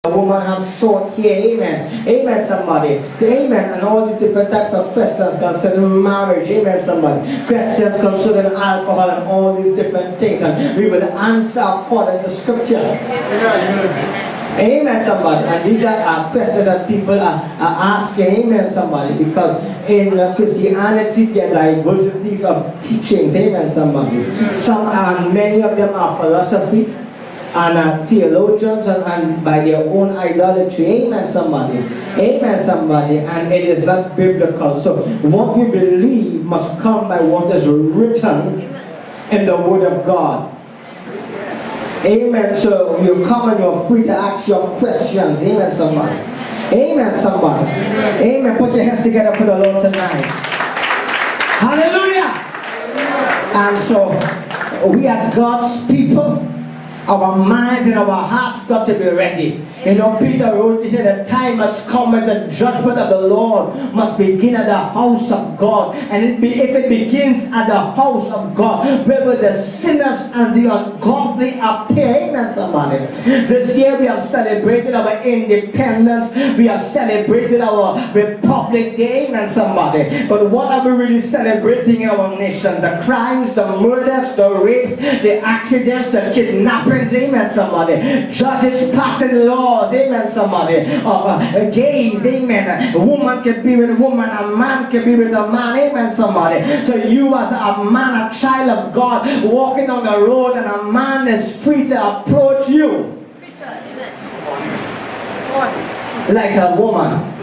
A woman have short hair, amen. Amen, somebody. Say amen. And all these different types of questions concerning marriage, amen, somebody. Questions concerning alcohol and all these different things. And we will answer according to scripture. Amen, somebody. And these are questions that people are asking, amen, somebody. Because in Christianity, there are diversities of teachings, amen, somebody. Many of them are philosophy and theologians and by their own idolatry, amen, somebody. Amen, somebody. And it is not biblical. So what we believe must come by what is written in the Word of God. Amen. So you come and you're free to ask your questions. Amen, somebody. Amen, somebody. Amen. Put your hands together for the Lord tonight. Hallelujah. And so we as God's people, our minds and our hearts got to be ready. You know, Peter wrote, he said, the time has come when the judgment of the Lord must begin at the house of God. And if it begins at the house of God, where will the sinners and the ungodly appear? Amen, somebody. This year we have celebrated our independence. We have celebrated our Republic Day. Amen, somebody. But what are we really celebrating in our nation? The crimes, the murders, the rapes, the accidents, the kidnappings. Amen, somebody. Judges passing laws. Amen, somebody. Of gays, amen. A woman can be with a woman, a man can be with a man, amen, somebody. So you as a man, a child of God, walking on the road and a man is free to approach you like a woman.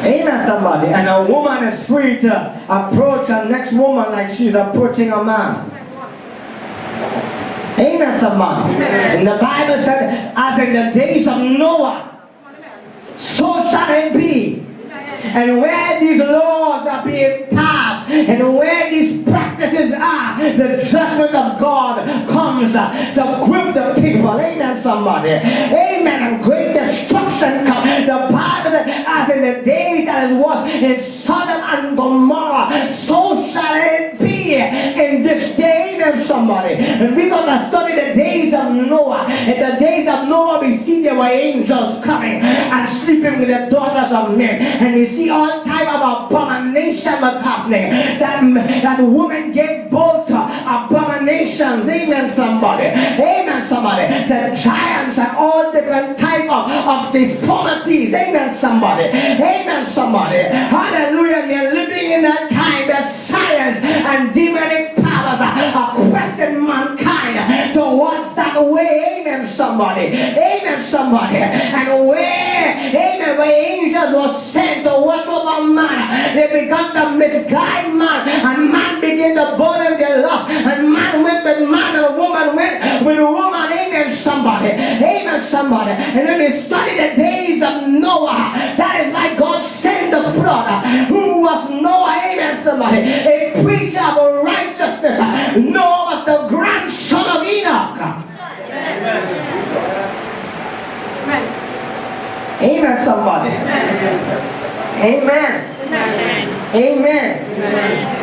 Amen, somebody. And a woman is free to approach her next woman like she's approaching a man. Amen, somebody. And the Bible said, as in the days of Noah, so shall it be. And where these laws are being passed, and where these practices are, the judgment of God comes to grip the people. Amen, somebody. Amen. And great destruction comes. The Bible said, as in the days that it was in Sodom and Gomorrah, so shall it be in this day. Amen, somebody. And we're going to study the days of Noah. In the days of Noah, we see there were angels coming and sleeping with the daughters of men. And you see all type of abomination was happening. That woman gave birth to abominations. Amen, somebody. Amen, somebody. The giants and all different type of deformities. Amen, somebody. Amen, somebody. Hallelujah. And we're living in that time where science and demonic powers are pressing mankind towards that way. Amen, somebody. Amen, somebody. And where angels were sent to watch over man, they began to misguide man, and man began to burn in their lust, and man went with man, and woman went with woman. Amen, somebody. Amen, somebody. And then we study the days of Noah. That is why God sent the flood. Who was Noah? Amen, somebody. A preacher of righteousness. Noah was the grandson of Enoch. Amen, somebody. Amen. Amen.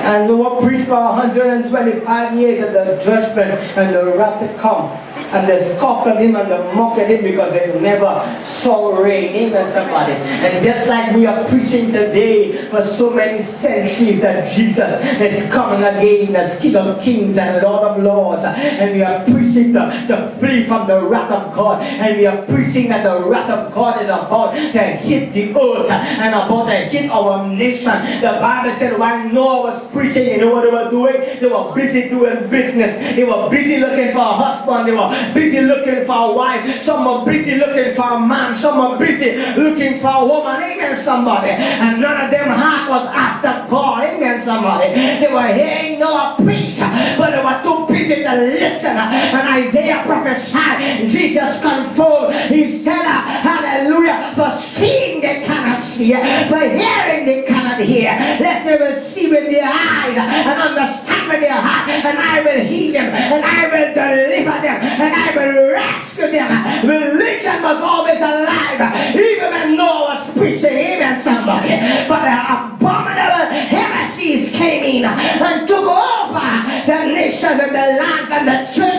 And Noah preached for 125 years of the judgment and the wrath to come. And they scoffed at him and they mocked at him because they never saw rain. Amen, somebody. And just like we are preaching today for so many centuries that Jesus is coming again as King of Kings and Lord of Lords. And we are preaching to flee from the wrath of God. And we are preaching that the wrath of God is about to hit the earth and about to hit our nation. The Bible said while Noah was preaching, you know what they were doing? They were busy doing business. They were busy looking for a husband. They were busy looking for a wife. Some are busy looking for a man. Some are busy looking for a woman. Amen, somebody. And none of them heart was after God. Amen, somebody. They were hearing Noah preach, but they were too busy to listen. And Isaiah prophesied. Jesus confirmed. He said, hallelujah, for seeing they cannot see, for hearing they cannot hear, lest they will see with their eyes and understand with their heart, and I will heal them, and I will deliver them, and I will rescue them. Religion was always alive, even when Noah was preaching. Amen, somebody. But the abominable heresies came in and took over the nations and the lands and the church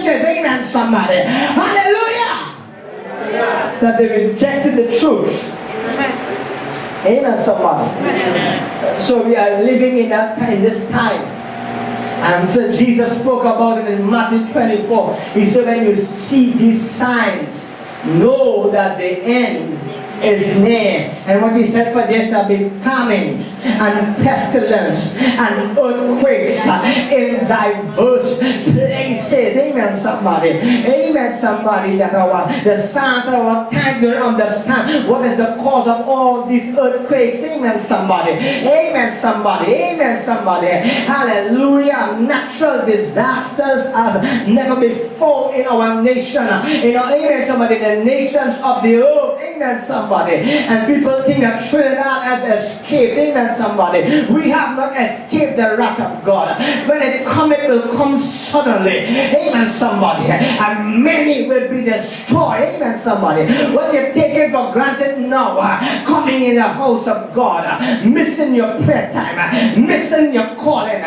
somebody. Hallelujah. That they rejected the truth. Amen, somebody. So we are living in that time, this time. And so Jesus spoke about it in Matthew 24. He said, when you see these signs, know that the end is near. And what he said, for there shall be famines and pestilence and earthquakes in diverse places. Amen, somebody. Amen, somebody. That the signs of our time to understand what is the cause of all these earthquakes. Amen, somebody. Amen, somebody. Amen, somebody. Hallelujah. Natural disasters as never before in our nation. Amen, somebody. The nations of the earth. Amen, somebody. And people think that Trinidad has escaped. Amen, somebody. We have not escaped the wrath of God. When it comes, it will come suddenly. Amen, somebody. And many will be destroyed. Amen, somebody. What you're taking for granted now, coming in the house of God, missing your prayer time, missing your calling,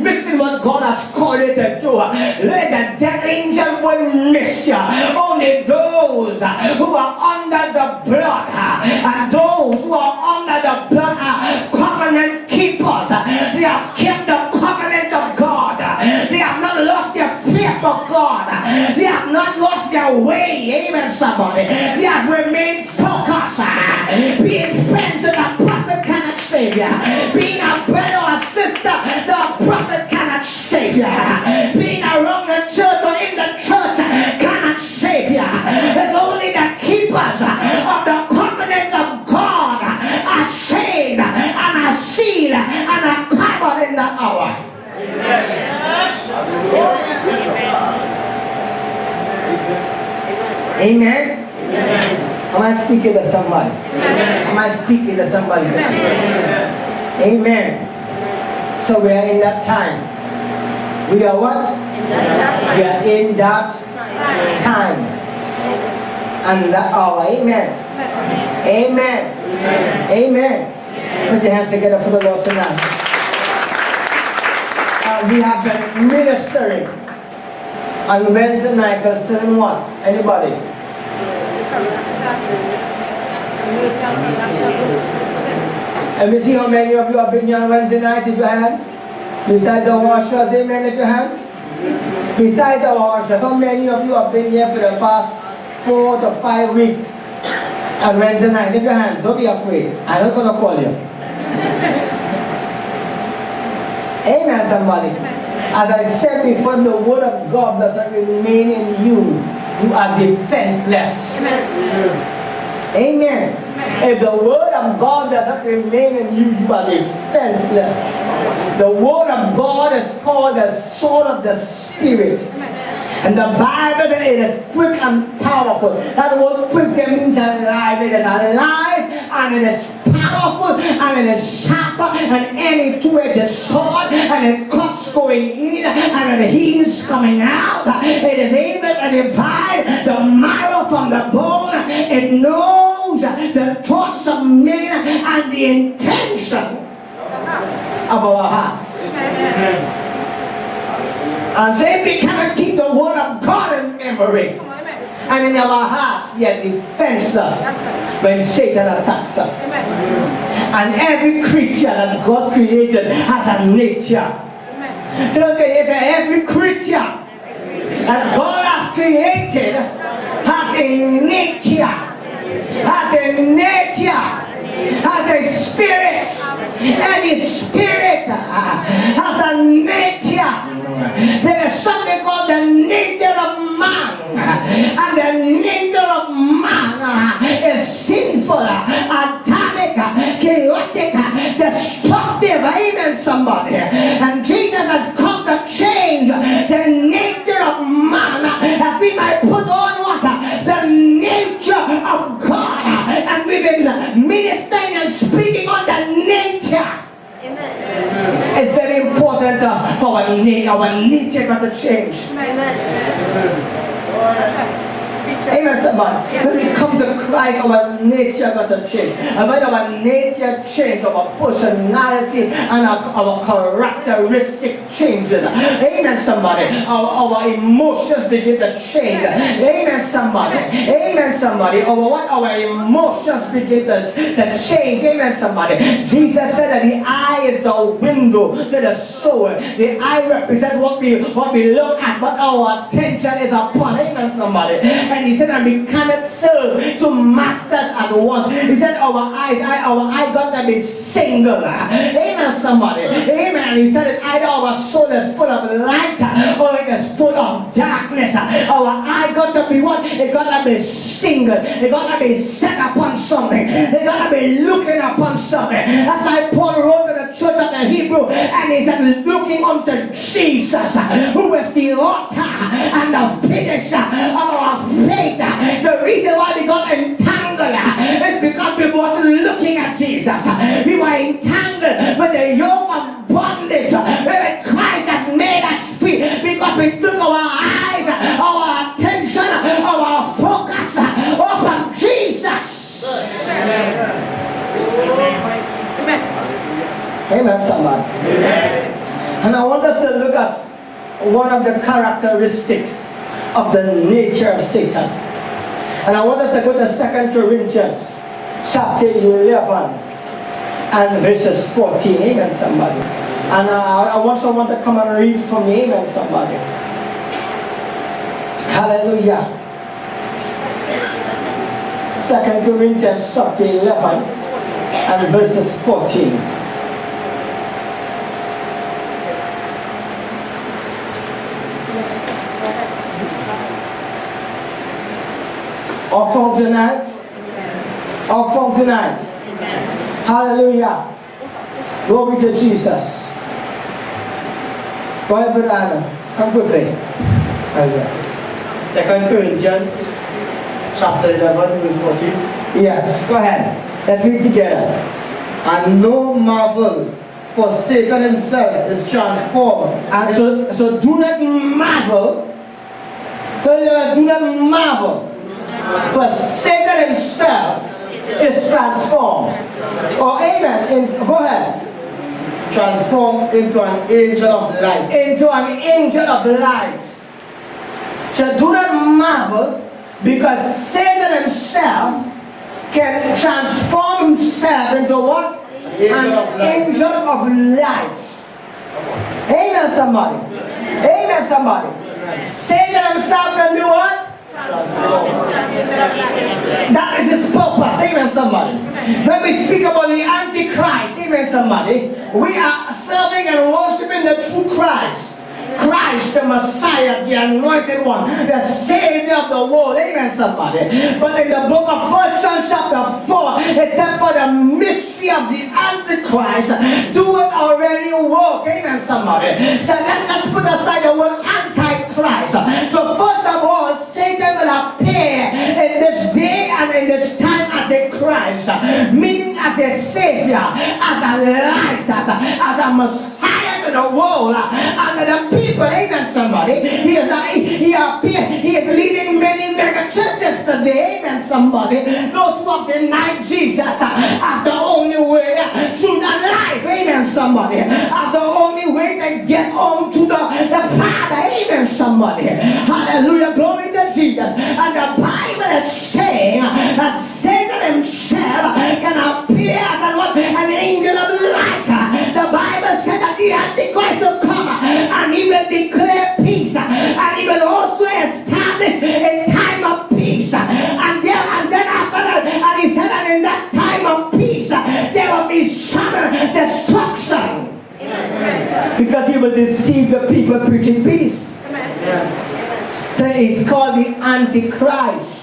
missing what God has called you to do. Let the death angel will miss you. Only those who are under the blood and those who are under the blood are covenant keepers. They have kept the covenant of God. They have not lost their faith of God. They have not lost their way. Amen, somebody. They have remained focused. Being friends with a prophet cannot save you. Being a brother or a sister to a prophet cannot save you. Being around the church or in the church cannot save you. It's only the keepers of the covenant of God are saved and are sealed and are covered in that hour. Amen. Am I speaking to somebody? Am I speaking to somebody? Amen. So we are in that time. We are what? We are in that time. And that hour. Amen. Amen. Amen. Put your hands together for the Lord tonight. We have been ministering on Wednesday night concerning what? Anybody? Let me see how many of you have been here on Wednesday night, if your hands. Besides the washers, amen, if your hands. Besides the washers, how many of you have been here for the past 4 to 5 weeks on Wednesday night? If your hands, don't be afraid. I'm not going to call you. Amen, somebody. As I said before, the word of God doesn't remain in you. You are defenseless. Amen. If the word of God doesn't remain in you, you are defenseless. The word of God is called the sword of the Spirit. And the Bible says it is quick and powerful. That word quick means alive. It is alive and it is powerful and it is sharper than any two-edged sword, and it cuts going in and it heals coming out. It is able to divide the marrow from the bone. It knows the thoughts of men and the intention of our hearts. And so if we cannot keep the word of God in memory and in our hearts, we are defenseless when Satan attacks us. And every creature that God created has a nature. So every creature that God has created has a nature, has a nature, has a spirit. Every spirit has a nature. There is something called the nature of man. And the nature of man is sinful, atomic, chaotic, destructive. Amen, somebody. And Jesus has come to change the nature of man, that we might put on what? The nature of God. And we've been ministering and speaking on the nature. Amen. It's very important for our nature got to change. Amen. Amen, somebody. When we come to Christ, our nature got to change. And when our nature changes, our personality and our characteristic changes. Amen, somebody. Our emotions begin to change. Amen, somebody. Amen, somebody. Our emotions begin to change. Amen, somebody. Jesus said that the eye is the window to the soul. The eye represents what we look at, but our attention is upon. Amen, somebody. And he said that we cannot serve two masters at once. He said our eye got to be single. Amen, somebody. Amen. He said that either our soul is full of light or it is full of darkness. Our eye got to be what? It got to be single. It got to be set upon something. It got to be looking upon something. That's why Paul wrote to the church of the Hebrew, and he said, looking unto Jesus, who is the author and the finisher of our faith. The reason why we got entangled is because we weren't looking at Jesus. We were entangled with the yoke of bondage where Christ has made us free, because we took our eyes, our attention, our focus off of Jesus. Amen. Amen, somebody. Amen. And I want us to look at one of the characteristics of the nature of Satan. And I want us to go to 2 Corinthians chapter 11 and verses 14. Amen, somebody. And I want someone to come and read for me. Amen, somebody. Hallelujah. 2 Corinthians chapter 11 and verses 14. Our phone tonight. Our phone tonight. Hallelujah. Glory to Jesus. Go ahead, Brother Adam. Come quickly. Hallelujah. 2 Corinthians chapter 11 verse 14. Yes, go ahead. Let's read together. And no marvel, for Satan himself is transformed. And so do not marvel. Do not marvel. For Satan himself is transformed. Oh, amen. Go ahead. Transformed into an angel of light. Into an angel of light. So do not marvel, because Satan himself can transform himself into what? An angel of light. Amen, somebody. Amen, somebody. Satan himself can do what? That is his purpose. Amen, somebody. When we speak about the Antichrist, amen, somebody, we are serving and worshiping the true Christ. Christ, the Messiah, the anointed one, the Savior of the world. Amen, somebody. But in the book of 1 John chapter 4, it said, for the mystery of the Antichrist do it already work. Amen, somebody. So let's put aside the word Antichrist. So first of all, Satan will appear in this day and in this time as a Christ, meaning as a Savior, as a light, as a Messiah to the world, and to the people. Amen, somebody. He is leading many mega churches today. Amen, somebody. Those who have denied Jesus as the only way, truth, and life. Amen, somebody. As the only way to get home to the Father. Amen, somebody. Hallelujah. Glory to Jesus. And the Bible is saying that Satan himself can appear as an angel of light. The Bible said that the Antichrist will come and he will declare peace, and he will also establish a time of peace. And then after that, and he said that in that time of peace, there will be sudden destruction. Amen. Because he will deceive the people preaching peace. Amen. So it's called the Antichrist.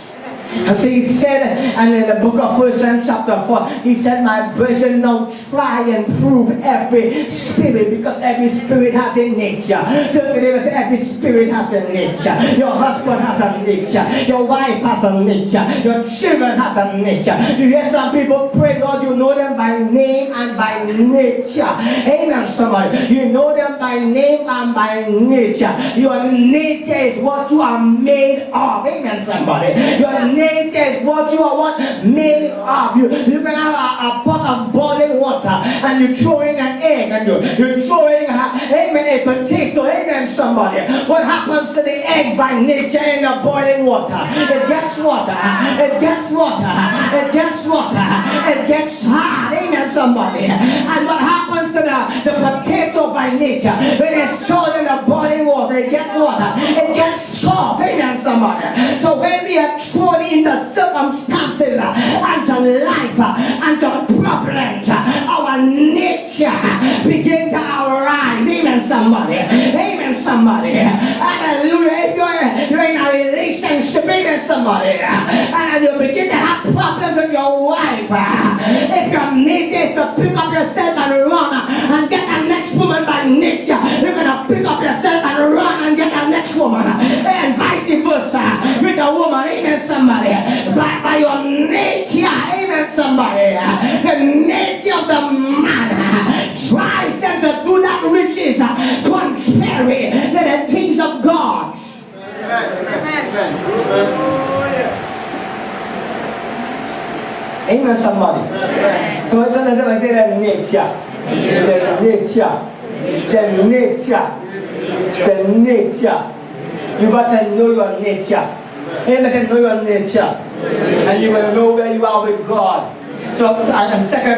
So he said, and in the book of 1 John chapter 4, he said, my brethren, now try and prove every spirit, because every spirit has a nature. So every spirit has a nature. Your husband has a nature. Your wife has a nature. Your children has a nature. You hear some people pray, Lord, you know them by name and by nature. Amen, somebody. You know them by name and by nature. Your nature is what you are made of. Amen, somebody. Your nature is what you are made of. You can have a pot of boiling water and you throw in an egg and you throw in a potato. Amen, somebody. What happens to the egg by nature in the boiling water? It gets water. It gets water. It gets water. It gets hard. Amen, somebody. And what happens to the potato by nature? When it's thrown in the boiling water, it gets water. It gets soft. Amen, somebody. So when we are thrown in the circumstances and to life and to problems, our nature begin to arise. Amen, somebody. Amen, somebody. Hallelujah. If you're in a relationship, amen, somebody, and you begin to have problems with your wife, if your nature is to pick up yourself and run and get the next woman by nature, you're going to pick up yourself and run and get the next woman, and vice versa with the woman. Amen, somebody. By your nature, amen, somebody, the nature of the man drives them to do that which is contrary to the things of God. Amen, somebody. So I say the nature. The nature. You got to know your nature. Amen. Know your nature, and you will know where you are with God. So in 2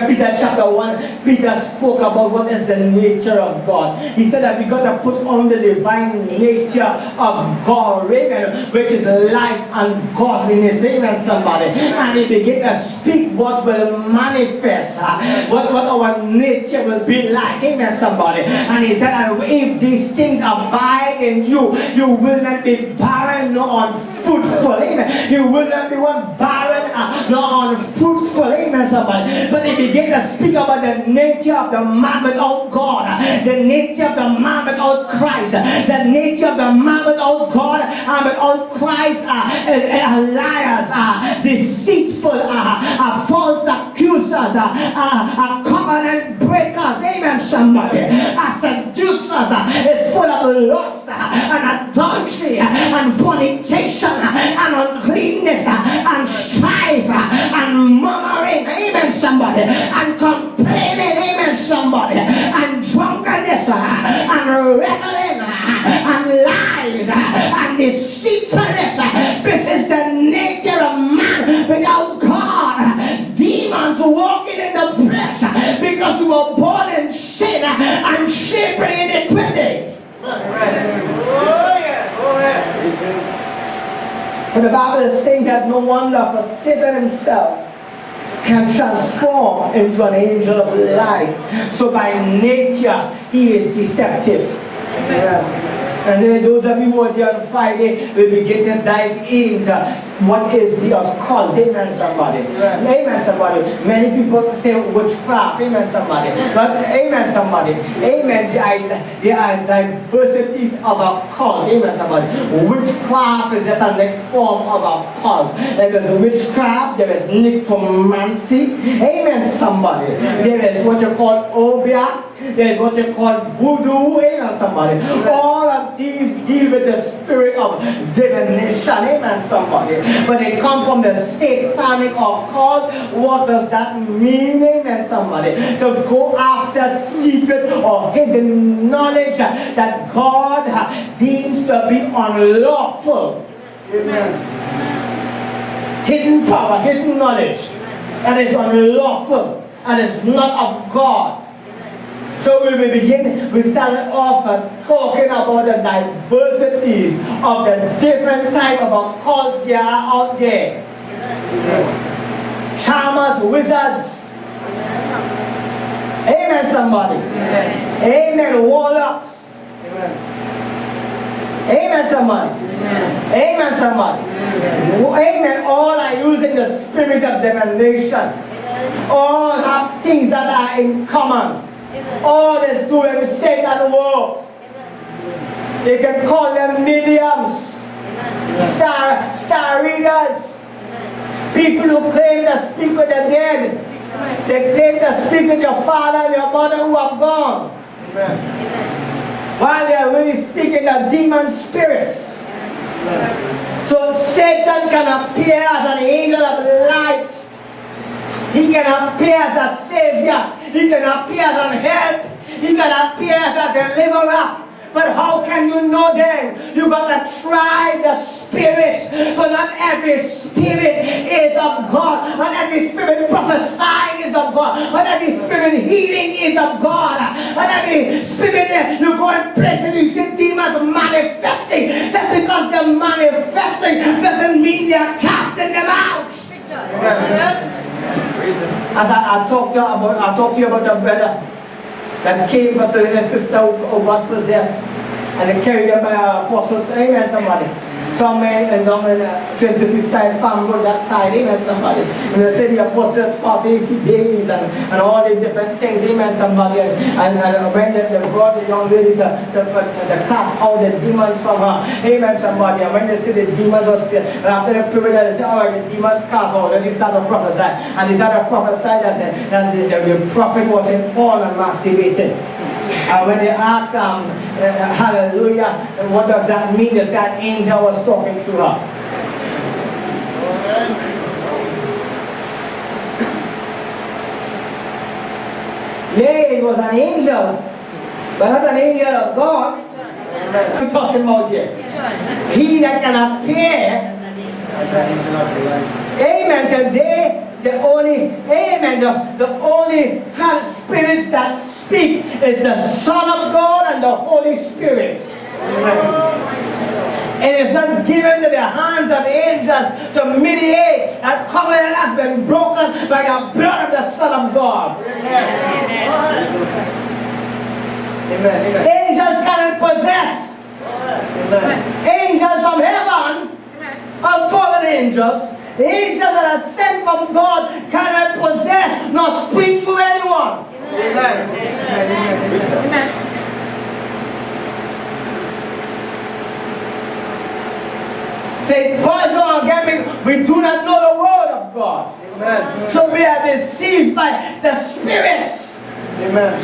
Peter chapter 1, Peter spoke about what is the nature of God. He said that we got to put on the divine nature of God, amen, which is life and godliness. Amen, somebody. And he began to speak what will manifest, what our nature will be like. Amen, somebody. And he said, and if these things abide in you, you will not be barren nor unfruitful. Amen. You will not be one barren nor unfruitful. Amen, somebody. But he began to speak about the nature of the man without God, the nature of the man without Christ, the nature of the man without God and without Christ, liars, deceitful, false accusers, covenant breakers. Amen, somebody. Seducers, is full of lust and adultery and fornication and uncleanness and strife and murmuring. Amen, somebody. And complaining. Amen, somebody. And drunkenness and reveling and lies and deceitfulness. This is the nature of man without God. Demons walking in the flesh because we were born in sin and shaped in iniquity. But the Bible is saying that no wonder, for Satan himself can transform into an angel of light. So by nature, he is deceptive. And then those of you who are there on Friday, we begin to dive into what is the occult. Amen, somebody. Amen, somebody. Many people say witchcraft. Amen, somebody. But amen, somebody. Amen. There are diversities of occult. Amen, somebody. Witchcraft is just a next form of occult. There is witchcraft. There is necromancy. Amen, somebody. There is what you call obia. There is what you call voodoo. Amen, somebody. All of these deal with the spirit of divination. Amen, somebody. But they come from the satanic occult. What does that mean? Amen, somebody. To go after secret or hidden knowledge that God deems to be unlawful. Amen. Hidden power, hidden knowledge that is unlawful and is not of God. So we started off talking about the diversities of the different type of occults there are out there. Charmers, wizards. Amen, somebody. Amen, warlocks. Amen, somebody. Amen, somebody. Amen. All are using the spirit of divination. All have things that are in common. All is doing Satan work. You can call them mediums, star readers, people who claim to speak with the dead. They claim to speak with your father and your mother who have gone. While they are really speaking of demon spirits. So Satan can appear as an angel of light. He can appear as a savior. He can appear as an help. He can appear as a deliverer. But how can you know then? You got to try the spirits. For not every spirit is of God. Not every spirit prophesying is of God. Not every spirit healing is of God. Not every spirit you go in places you see demons manifesting. Just because they're manifesting doesn't mean they're casting them out. As I talked to you about a brother that came but to his sister who got possessed, and they carried them by apostles. Amen, somebody. Some men and down in Twin City side, farm road that side. Amen, somebody. And they said the apostles passed 80 days and all these different things. Amen, somebody. And when they brought the young lady to cast out the demons from her. Amen, somebody. And when they said the demons was still, and after the period, they said, all right, the demons cast out. And they started to prophesy. And they started to prophesy that the prophet was in porn and masturbating. And when they asked hallelujah, what does that mean? They said an angel was talking to her. Yeah, it was an angel, but not an angel of God. What are we talking about here? He that can appear. Amen. Today, the only spirits that speak is the Son of God and the Holy Spirit. It is not given to the hands of angels to mediate. That covenant has been broken by the blood of the Son of God. Amen. Angels cannot possess. Angels from heaven are fallen angels. The angels that are sent from God cannot possess nor speak to anyone. Amen. Amen. Say, Pastor, we do not know the word of God. Amen. So we are deceived by the spirits. Amen.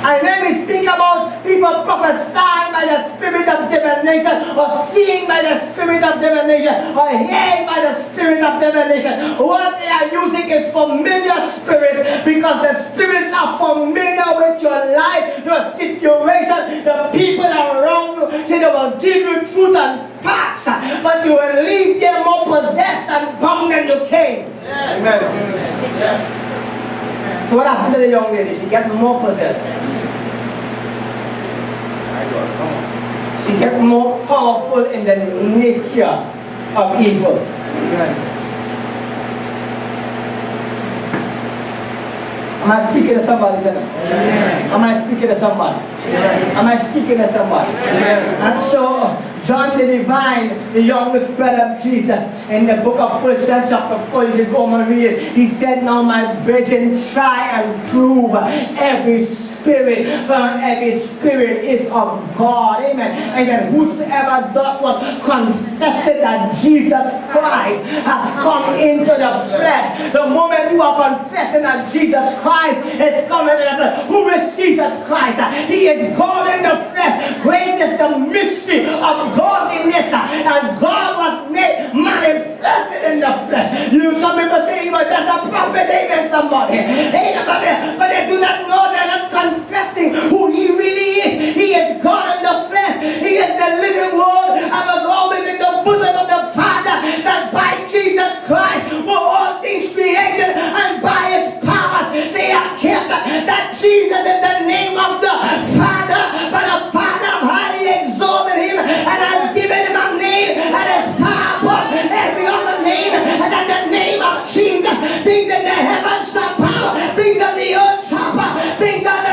And when we speak about people prophesying by the spirit of divination, or seeing by the spirit of divination, or hearing by the spirit of divination, what they are using is familiar spirits, because the spirits are familiar with your life, your situation, the people around you. So they will give you truth and facts, but you will leave them more possessed and bound than you came. Amen. So what happened to the young lady? She got more possessed. She got more powerful in the nature of evil. Am I speaking to somebody then? Am I speaking to somebody? Am I speaking to somebody? And so John the Divine, the youngest brother of Jesus, in the book of 1 John chapter 4, you go and read it. He said, now my brethren, try and prove every spirit, for every spirit is of God. Amen. And then whosoever does what confesses that Jesus Christ has come into the flesh. The moment you are confessing that Jesus Christ is coming into the flesh. Who is Jesus Christ? He is God in the flesh. Great is the mystery of godliness. And God was made manifested in the flesh. Some people say, but that's a prophet. Amen, somebody. Amen, but they do not know, they're not confessing who he really is. He is God in the flesh. He is the living word and was always in the bosom of the Father, that by Jesus Christ were all things created, and by his powers they are kept. That Jesus is the name of the Father, for the Father highly exalted him and has given him a name and is far above every other name, and at the name of Jesus things in the heavens shall power, things on the earth shall power, things on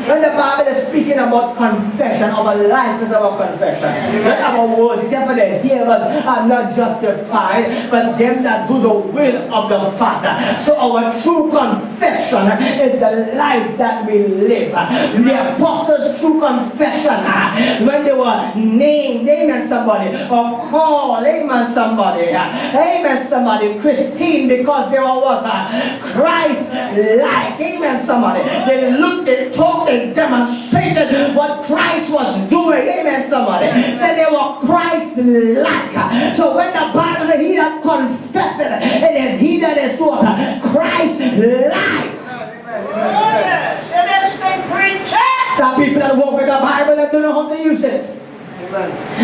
When the Bible is speaking about confession, our life is our confession. Not our words. He said, for the hearers are not justified, but them that do the will of the Father. So our true confession is the life that we live. The apostles' true confession, when they were named, amen somebody, or called, amen somebody, amen somebody, Christine, because they were what? Christ-like, amen somebody. They looked, they talked, they demonstrated what Christ was doing, amen somebody. Said they were Christ-like. So when the Bible says he that confesses, it is he that is what? Christ-like. Some people that walk with the Bible that don't know how to use it.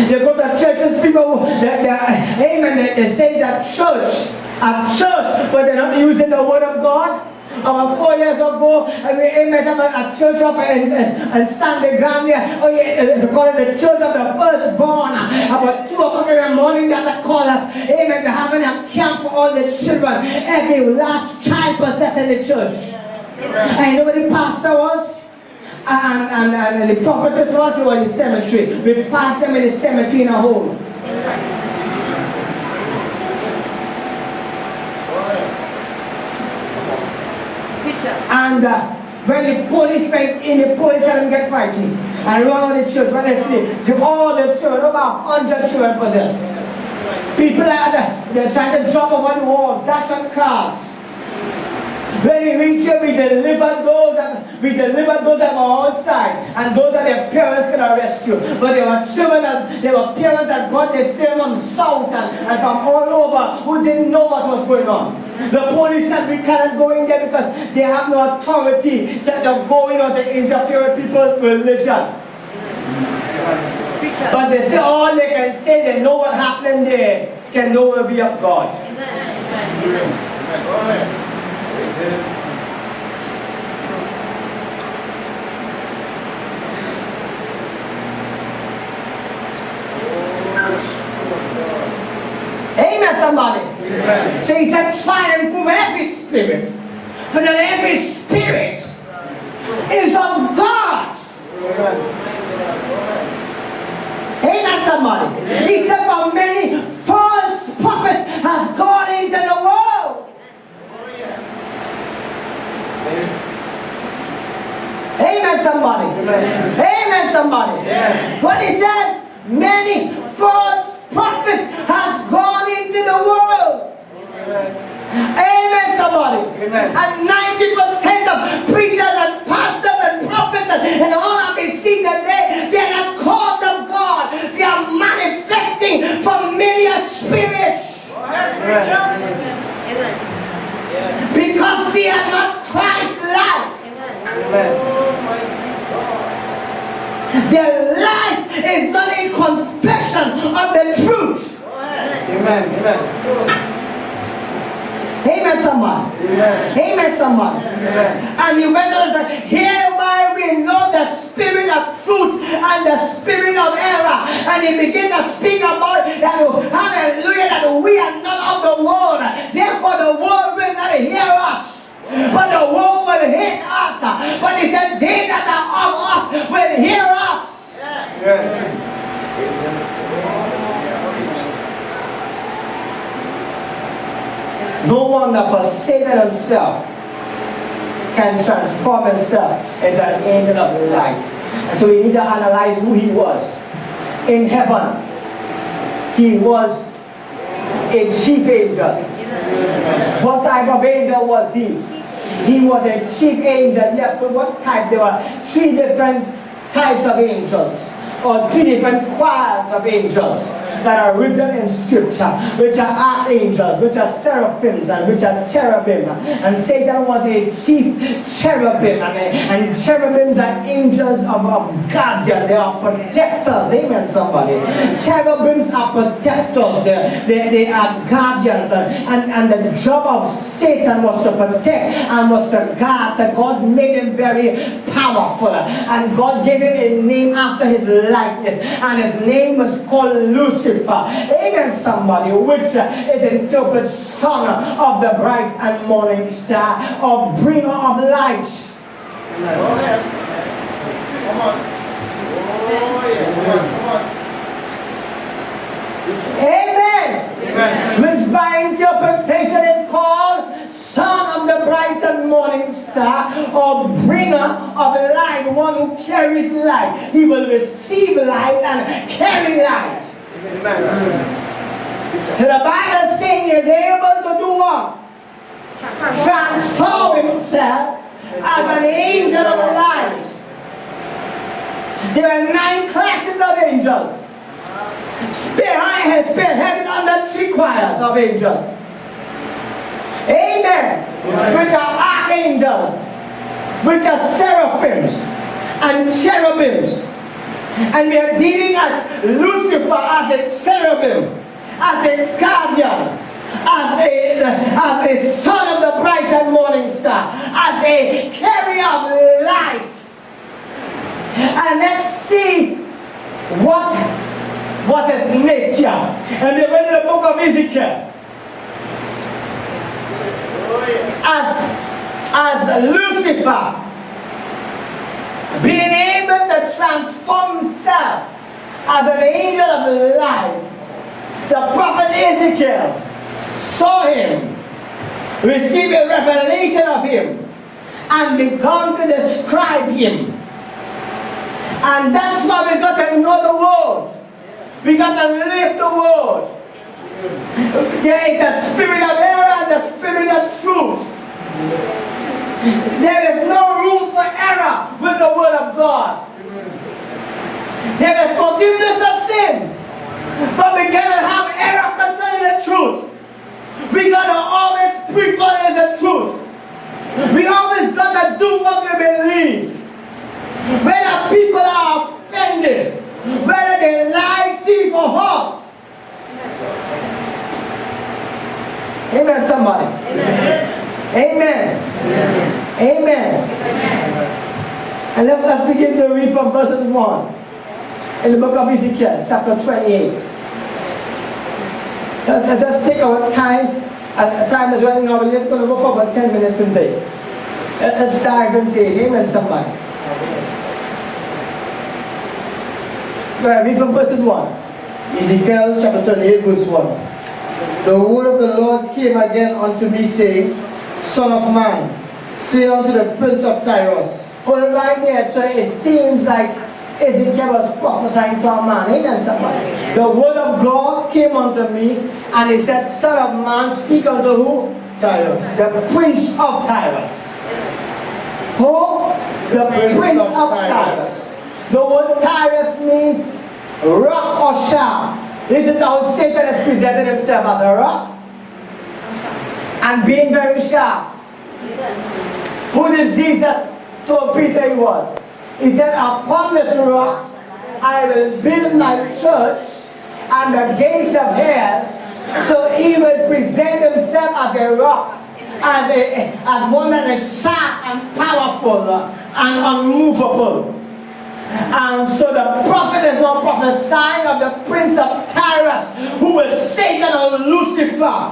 They go to churches, people amen, they say that church, but they're not using the word of God. About 4 years ago, I met a church up and Sunday ground there. Oh yeah, they call it the church of the firstborn. About 2 o'clock in the morning, they call us. Amen. They're having a camp for all the children. Every last child possessed in the church. And you know what the pastor was? And the prophetess was, they were in the cemetery. We passed them in the cemetery in a hole. And when the police went in, the police had them get frightened and run out the church. When they see all the children, over 100 children possessed. People they're trying to drop over the wall, dash on cars. When we reach here, we delivered those that were outside, and those that their parents could rescue. But there were children, there were parents that brought their children from south and from all over who didn't know what was going on. The police said we cannot go in there because they have no authority that they're going or to interfere with people's religion. But they say all they can say, they know what happened there, can know will be of God. Amen, somebody. Amen. So he said, try and prove every spirit. For that every spirit is of God. Amen, somebody. He said, for many false prophets has gone into the world. Amen, somebody. Amen, Amen somebody. Amen. What he said, many false prophets has gone into the world. Amen, somebody. Amen. And 90% of preachers and pastors and prophets and all of these things that they are not called of God. They are manifesting familiar spirits. Amen. Because they are not Christ-like. Their life is not a confession of the truth. Amen. Amen. Amen, someone. Amen. Amen, someone. Amen. And he went on and said, hereby we know the spirit of truth and the spirit of error. And he began to speak about that, hallelujah, that we are not of the world. Therefore the world will not hear us, but the world will hate us. But he said, they that are of us will hear us. Yeah. No wonder for Satan himself can transform himself into an angel of light. And so we need to analyze who he was. In heaven, he was a chief angel. What type of angel was he? He was a chief angel, yes, but what type? There were 3 different types of angels, or 3 different choirs of angels that are written in scripture, which are archangels, which are seraphims, and which are cherubim. And Satan was a chief cherubim, and cherubims are angels of guardian. They are protectors. Amen, somebody. Cherubims are protectors. They are guardians, and the job of Satan was to protect and was to guard. So God made him very powerful, and God gave him a name after his likeness, and his name was called Lucifer. Amen, somebody, which is interpreted son of the bright and morning star, or bringer of lights. Amen. Amen. Which by interpretation is called son of the bright and morning star, or bringer of light, one who carries light. He will receive light and carry light. Amen. So the Bible saying he is able to do what? Transform himself as an angel of light. There are 9 classes of angels. Spearheaded under 3 choirs of angels. Amen. Which are archangels, which are seraphims and cherubims. And we are dealing as Lucifer as a cherubim, as a guardian, as a son of the bright and morning star, as a carrier of light. And let's see what was his nature. And we went in the book of Ezekiel. As Lucifer, being able to transform himself as an angel of light, the prophet Ezekiel saw him, received a revelation of him, and began to describe him. And that's why we got to know the word. We got to live the word. There is a spirit of error and a spirit of truth. There is no room for error with the word of God. There is forgiveness of sins, but we cannot have error concerning the truth. We got to always preach what is the truth. We always got to do what we believe. Whether people are offended, whether they lie, thief, or hurt. Amen, somebody. Amen. Amen. Amen. Amen. And let's begin to read from verses 1 in the book of Ezekiel, chapter 28. Let's just take our time. Time is running out. We're just going to go for about 10 minutes and take. Let's dive into it. Amen, somebody. Read from verses 1. Ezekiel chapter 28 verse 1. The word of the Lord came again unto me, saying, Son of man, say unto the prince of Tyrus. Well, right there, so it seems like Ezekiel was prophesying to a man. Amen, somebody. The word of God came unto me, and he said, Son of man, speak unto who? Tyrus. The prince of Tyrus. Who? The prince of Tyrus. The word Tyrus means rock or sharp. This is how Satan has presented himself, as a rock and being very sharp. Who did Jesus told Peter he was? He said, upon this rock I will build my church, and the gates of hell. So he will present himself as a rock, as one that is sharp and powerful and unmovable. And so the prophet is not prophesying of the prince of Tyrus, who is Satan or Lucifer,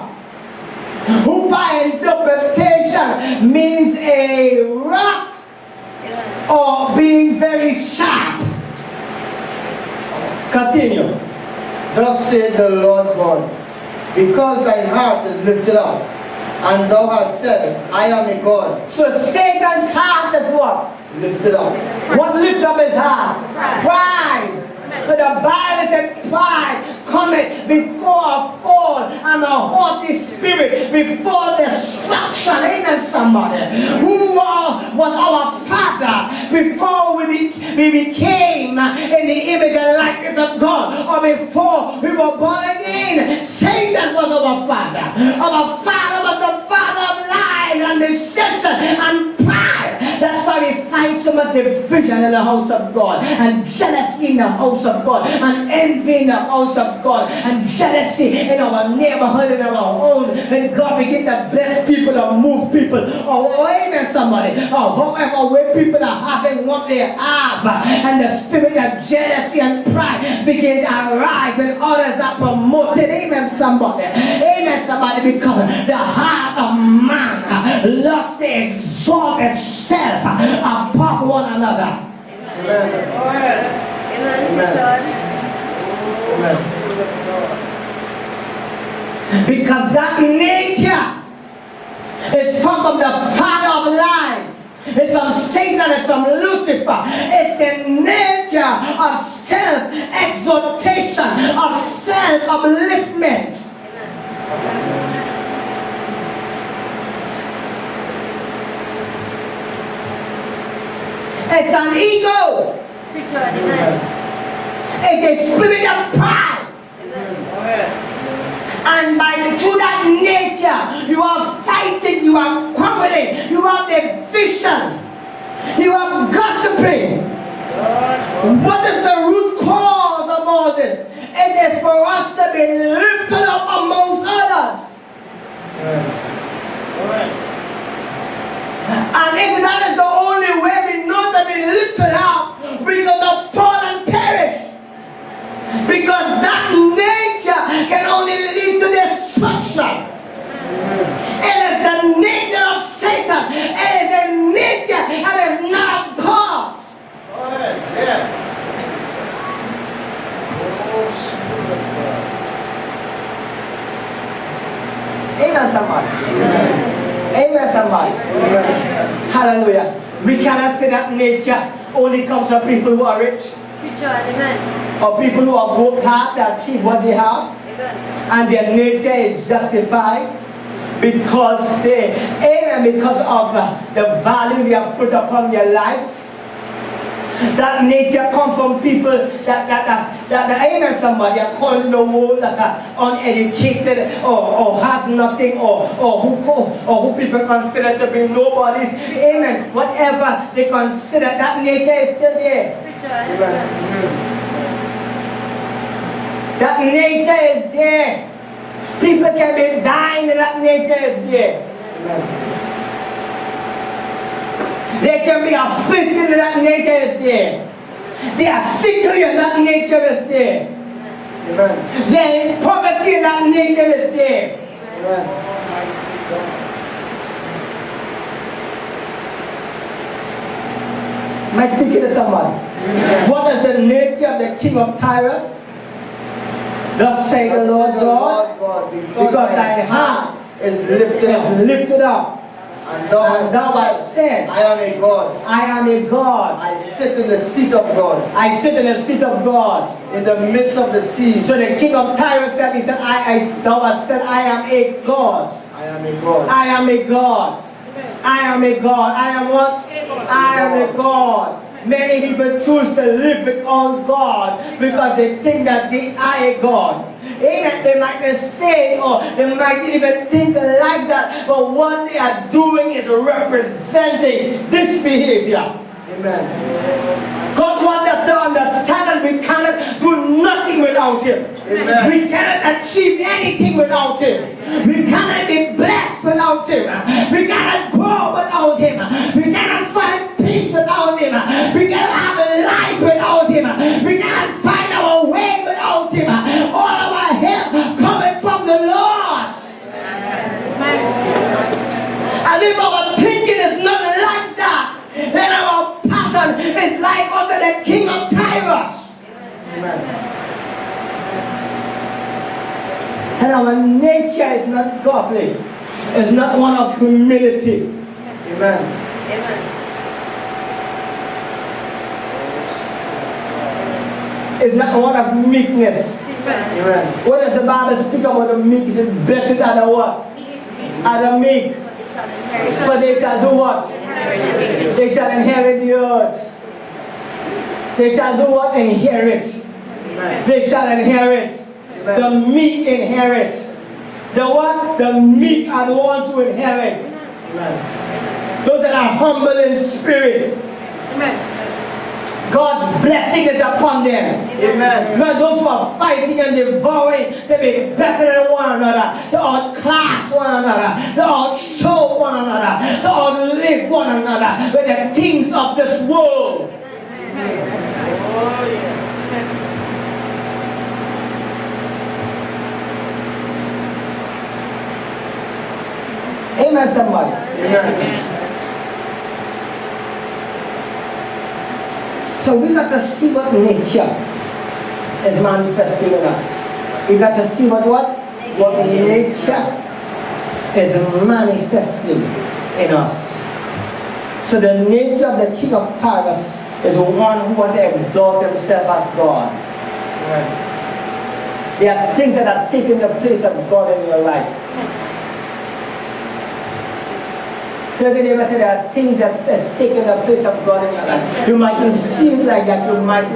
who by interpretation means a rock or being very sharp. Continue. Thus said the Lord God, because thine heart is lifted up, and thou hast said, I am a God. So Satan's heart is what? Lifted up. What lifted up his heart? Pride. So the Bible said pride cometh before a fall and a haughty spirit before destruction. Amen, somebody. Who was our father before we became in the image and likeness of God, or before we were born again? Satan was our father. Our father was the father of lies and deception and pride. That's why we find so much division in the house of God, and jealousy in the house of God, and envy in the house of God, and jealousy in our neighborhood, in our homes. When God begins to bless people or move people, or amen somebody, or however way people are having what they have, and the spirit of jealousy and pride begins to arise when others are promoted. Amen somebody. Amen somebody, because the heart of man loves to exalt itself above one another. Amen. Amen. Because that nature is from the father of lies. It's from Satan, it's from Lucifer. It's the nature of self-exaltation, of self-upliftment. It's an ego. It's a spirit of pride. And through that nature, you are fighting, you are quarreling, you have division, you are gossiping. What is the root cause of all this? It is for us to be lifted up amongst others. And if that is the only way we know to be lifted up, we gonna fall and perish. Because that nature can only lead to destruction. It is the nature of Satan. It is a nature and is not of God. Amen, somebody. Amen, somebody. Hallelujah. We cannot say that nature only comes from people who are rich. Or people who have worked hard to achieve what they have. And their nature is justified because because of the value they have put upon their life. That nature comes from people that amen somebody are calling the world that are uneducated or has nothing or who people consider to be nobodies. Amen. Whatever they consider, that nature is still there. That nature is there. People can be dying and that nature is there. They can be afflicted and that nature is there. They are sickly and that nature is there. They are in poverty and that nature is there. Am I speaking to somebody? What is the nature of the king of Tyrus? Thus say the Lord God, because thine heart is lifted up. And thou hast said, I am a God. I am a God. I sit in the seat of God. I sit in the seat of God. In the midst of the sea. So the king of Tyrus said, he said, thou hast said, I am a God. I am a God. I am a God. I am a God. I am what? I am a God. Many people choose to live without God because they think that they are a God. Amen. They might be saying or they might even think like that, but what they are doing is representing this behavior. Amen. God wants us to understand that we cannot do nothing without Him. Amen. We cannot achieve anything without Him. We cannot be blessed without Him. We cannot grow without Him. We cannot find peace without Him. We cannot have a life without Him. We cannot find our way without Him. All of our help coming from the Lord. And if our thinking is not like that, then our pattern is like unto the king of Tyrus. Amen. And our nature is not godly. It's not one of humility. Amen. Amen. It's not one of meekness. Amen. What does the Bible speak about the meek? It says, blessed are the what? Are the meek. For they shall do what? They shall inherit the earth. They shall do what? Inherit. Amen. They shall inherit. Amen. The meek inherit. The what? The meek are the ones who inherit. Amen. Those that are humble in spirit. Amen. God's blessing is upon them. Amen. Not those who are fighting and devouring to be better than one another, to outclass one another, to outshow one another, to outlive one another with the things of this world. Amen, somebody. Amen. So So we got to see what nature is manifesting in us. We got to see what nature is manifesting in us. So the nature of the king of Tyrus is one who wants to exalt himself as God. Right. There are things that are taking the place of God in your life. Tell the neighbor, say there are things that is taking the place of God in your life. You might seem like that, you might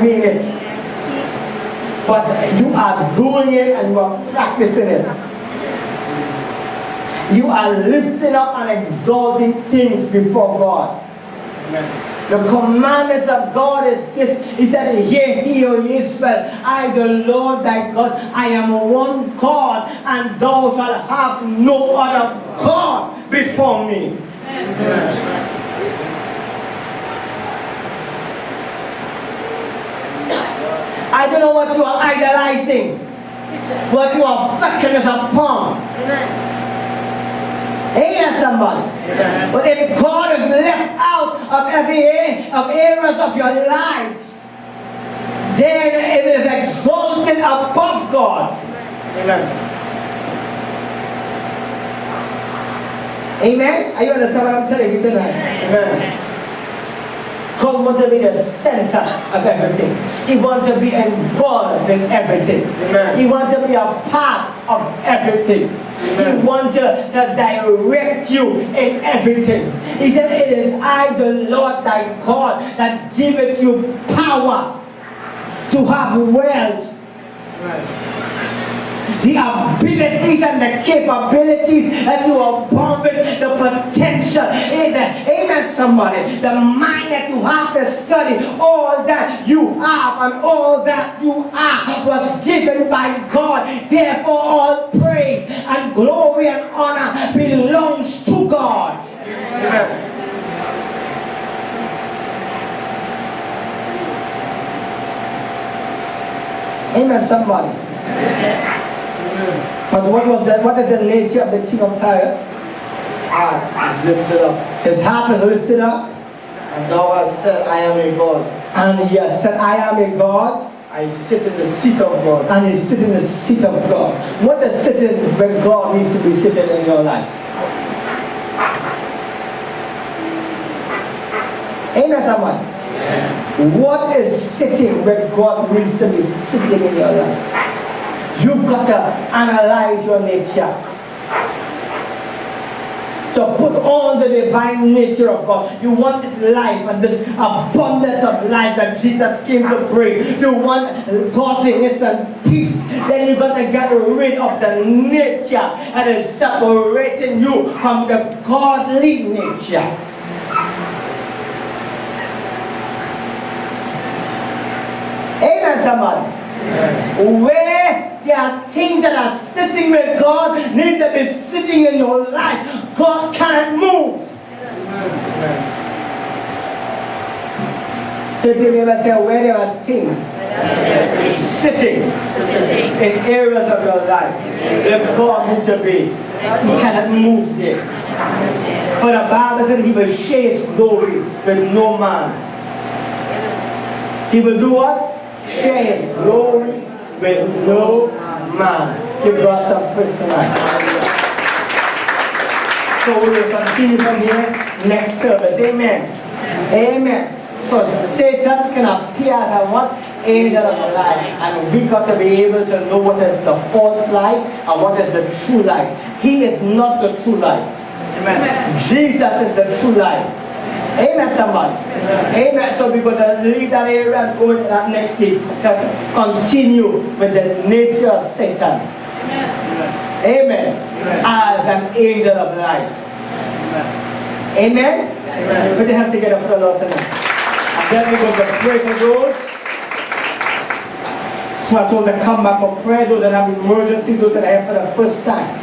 mean it. But you are doing it and you are practicing it. You are lifting up and exalting things before God. Amen. The commandments of God is this. He said, hear, O Israel, I the Lord thy God, I am one God, and thou shalt have no other God before me. Amen. I don't know what you are idolizing, what you are focusing upon. Amen. Amen, somebody. Amen. But if God is left out of every areas of your life, then it is exalted above God. Amen. Amen. Are you understand what I'm telling you tonight? Amen. God wants to be the center of everything. He wants to be involved in everything. Amen. He wants to be a part of everything. Amen. He wants to direct you in everything. He said, it is I, the Lord thy God, that giveth you power to have wealth. Right. The abilities and the capabilities that you are born with, the potential. Amen, somebody. The mind that you have to study, all that you have and all that you are was given by God. Therefore, all praise and glory and honor belongs to God. Amen. Amen, somebody. Amen. But what is the nature of the king of Tyrus? His heart is lifted up. His heart is lifted up. And thou hast said, I am a God. And he has said, I am a God. I sit in the seat of God. And he sits in the seat of God. What is sitting where God needs to be sitting in your life? Amen, someone? Amen. What is sitting where God needs to be sitting in your life? You've got to analyze your nature. To put on the divine nature of God. You want this life and this abundance of life that Jesus came to bring. You want godliness and peace. Then you've got to get rid of the nature that is separating you from the godly nature. Amen, somebody. Amen. Where there are things that are sitting with God, need to be sitting in your life. God can't move. So the neighbor say, where there are things sitting in areas of your life, if God needs to be, He cannot move there. For the Bible said He will share His glory with no man. He will do what? Share His glory with no man. Give God some praise tonight. So we will continue from here next service. Amen. Amen. So Satan can appear as a what? Angel of light. And we got to be able to know what is the false light and what is the true light. He is not the true light. Amen. Jesus is the true light. Amen, somebody. Amen. So we're going to leave that area and go to that next week to continue with the nature of Satan. Amen. As an angel of light. Amen. Amen. Put your hands together for the Lord tonight. And then we're going to pray for those who are told to come back for prayer, those that have emergencies, those that are here for the first time.